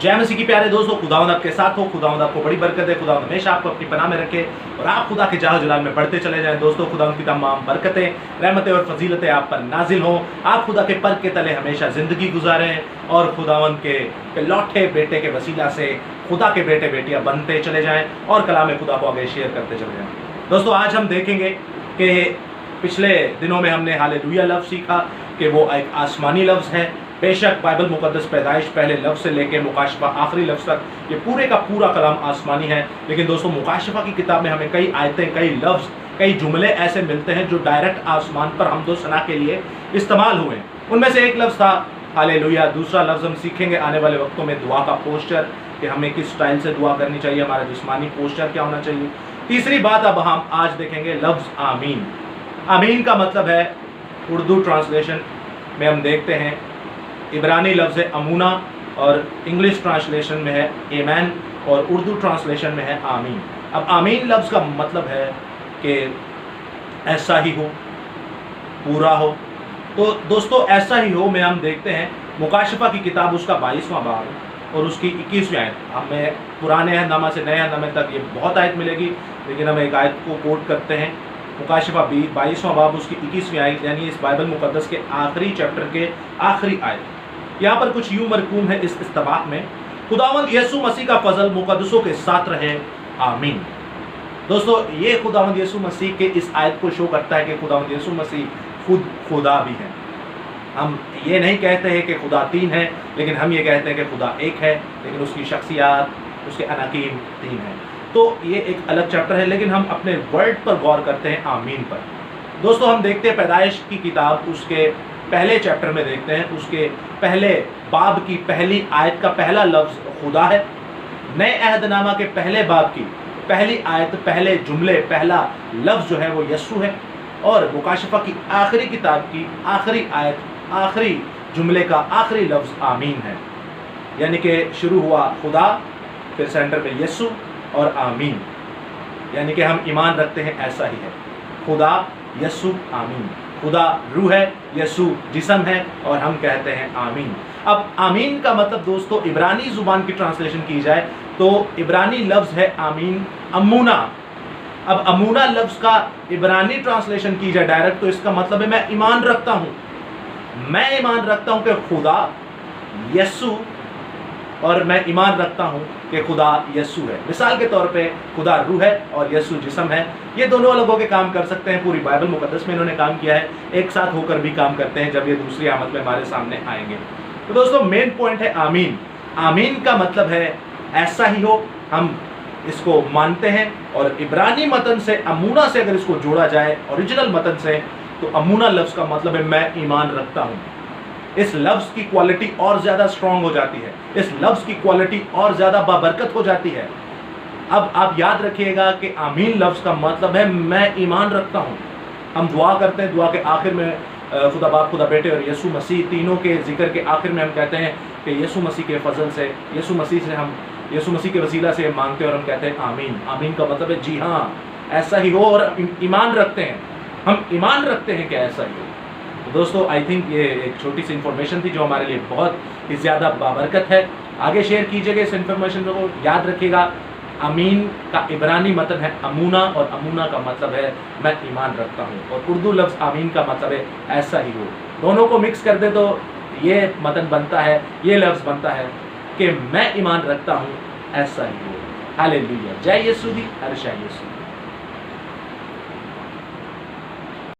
जय मसीह की प्यारे दोस्तों, खुदावंद आपके साथ हो। खुदावंद आपको बड़ी बरकत है। खुदावंद हमेशा आपको अपनी पनाह में रखे और आप खुदा के जाह जलाल में बढ़ते चले जाएं। दोस्तों, खुदावंद की तमाम बरकतें, रहमतें और फजीलतें आप पर नाजिल हों। आप खुदा के पर के तले हमेशा ज़िंदगी गुजारें और खुदावंद के लौटे बेटे के वसीला से खुदा के बेटे बेटियां बनते चले जाएं और कलाम खुदा को आगे शेयर करते चले जाएं। दोस्तों, आज हम देखेंगे कि पिछले दिनों में हमने हालेलुया लफ्ज़ सीखा कि वो एक आसमानी लफ्ज़ है। बेशक बाइबल मुकद्दस पैदाइश पहले लफ्ज़ से लेकर मुकाशफा आखिरी लफ्ज़ तक ये पूरे का पूरा कलाम आसमानी है। लेकिन दोस्तों, मुकाशफा की किताब में हमें कई आयतें, कई लफ्ज़, कई जुमले ऐसे मिलते हैं जो डायरेक्ट आसमान पर हमदो सना के लिए इस्तेमाल हुए। उनमें से एक लफ्ज़ था हालेलुया। दूसरा लफ्ज़ हम सीखेंगे आने वाले वक्तों में दुआ का पोस्चर, कि हमें किस स्टाइल से दुआ करनी चाहिए, हमारा जिस्मानी पोस्चर क्या होना चाहिए। तीसरी बात अब हम आज देखेंगे लफ्ज़ आमीन। आमीन का मतलब है, उर्दू ट्रांसलेशन में हम देखते हैं इब्रानी लफ्ज़ है अमूना और इंग्लिश ट्रांसलेशन में है एमैन और उर्दू ट्रांसलेशन में है आमीन। अब आमीन लफ्ज़ का मतलब है कि ऐसा ही हो, पूरा हो। तो दोस्तों, ऐसा ही हो में हम देखते हैं मुकाशफा की किताब उसका 22वां बाब और उसकी 21वीं आयत। हमें पुराने अहदनामा से नए अहदनामे तक ये बहुत आयत मिलेगी, लेकिन हम एक आयत को कोट करते हैं। मुकाशफा 22वां बाब उसकी 21वीं आयत, यानी इस बाइबल मुकद्दस के आखिरी चैप्टर के आखिरी आयत। यहाँ पर कुछ यूं मरकूम है इस इस्तिबाक में, खुदावंद यीशु मसीह का फजल मुकद्दसों के साथ रहे, आमीन। दोस्तों, ये खुदावंद यीशु मसीह के इस आयत को शो करता है कि खुदावंद यीशु मसीह खुद खुदा भी है। हम ये नहीं कहते हैं कि खुदा तीन है, लेकिन हम ये कहते हैं कि खुदा एक है, लेकिन उसकी शख्सियात, उसके अनाकीम तीन है। तो ये एक अलग चैप्टर है, लेकिन हम अपने वर्ड पर गौर करते हैं, आमीन पर। दोस्तों, हम देखते हैं पैदाइश की किताब उसके पहले चैप्टर में देखते हैं, उसके पहले बाब की पहली आयत का पहला लफ्ज़ खुदा है। नए अहदनामा के पहले बाब की पहली आयत, पहले जुमले, पहला लफ्ज़ जो है वो यस्सु है। और मुकाशफा की आखिरी किताब की आखिरी आयत, आखिरी जुमले का आखिरी लफ्ज़ आमीन है। यानी कि शुरू हुआ खुदा, फिर सेंटर में यस्सु और आमीन। यानी कि हम ईमान रखते हैं ऐसा ही है, खुदा, यस्सु, आमीन। खुदा रूह है, यस्सु जिस्म है और हम कहते हैं आमीन। अब आमीन का मतलब दोस्तों, इब्रानी ज़ुबान की ट्रांसलेशन की जाए तो इब्रानी लफ्ज़ है आमीन, अमूना। अब अमूना लफ्ज़ का इब्रानी ट्रांसलेशन की जाए डायरेक्ट, तो इसका मतलब है मैं ईमान रखता हूँ। मैं ईमान रखता हूँ कि खुदा यस्सु, और मैं ईमान रखता हूँ कि खुदा यस्सु है। मिसाल के तौर पे खुदा रूह है और यस्सु जिस्म है। ये दोनों अलग होकर काम कर सकते हैं। पूरी बाइबल मुकद्दस में इन्होंने काम किया है, एक साथ होकर भी काम करते हैं जब ये दूसरी आमद में हमारे सामने आएंगे। तो दोस्तों, मेन पॉइंट है आमीन। आमीन का मतलब है ऐसा ही हो, हम इसको मानते हैं। और इब्रानी मतन से, अमूना से अगर इसको जोड़ा जाए ओरिजिनल मतन से, तो अमूना लफ्ज़ का मतलब है मैं ईमान रखता हूँ। इस लफ्ज़ की क्वालिटी और ज़्यादा स्ट्रॉन्ग हो जाती है, इस लफ्ज़ की क्वालिटी और ज़्यादा बाबरकत हो जाती है। अब आप याद रखिएगा कि आमीन लफ्ज़ का मतलब है मैं ईमान रखता हूँ। हम दुआ करते हैं, दुआ के आखिर में खुदा बाप, खुदा बेटे और यीशु मसीह तीनों के जिक्र के आखिर में हम कहते हैं कि यीशु मसीह के फजल से, यीशु मसीह के वसीला से मांगते हैं और हम कहते हैं आमीन। आमीन का मतलब है जी हाँ, ऐसा ही हो, और ईमान रखते हैं, हम ईमान रखते हैं कि ऐसा ही हो। तो दोस्तों, आई थिंक ये एक छोटी सी इन्फॉर्मेशन थी जो हमारे लिए बहुत ही ज़्यादा बाबरकत है। आगे शेयर कीजिएगा इस इन्फॉर्मेशन को। याद रखिएगा, अमीन का इब्रानी मतलब है अमूना, और अमूना का मतलब है मैं ईमान रखता हूँ, और उर्दू लफ्ज़ आमीन का मतलब है ऐसा ही हो। दोनों को मिक्स कर दे तो ये मतन बनता है, ये लफ्ज़ बनता है कि मैं ईमान रखता हूँ, ऐसा ही हो। हालेलुया। जय यीशु दी, हर शय यीशु।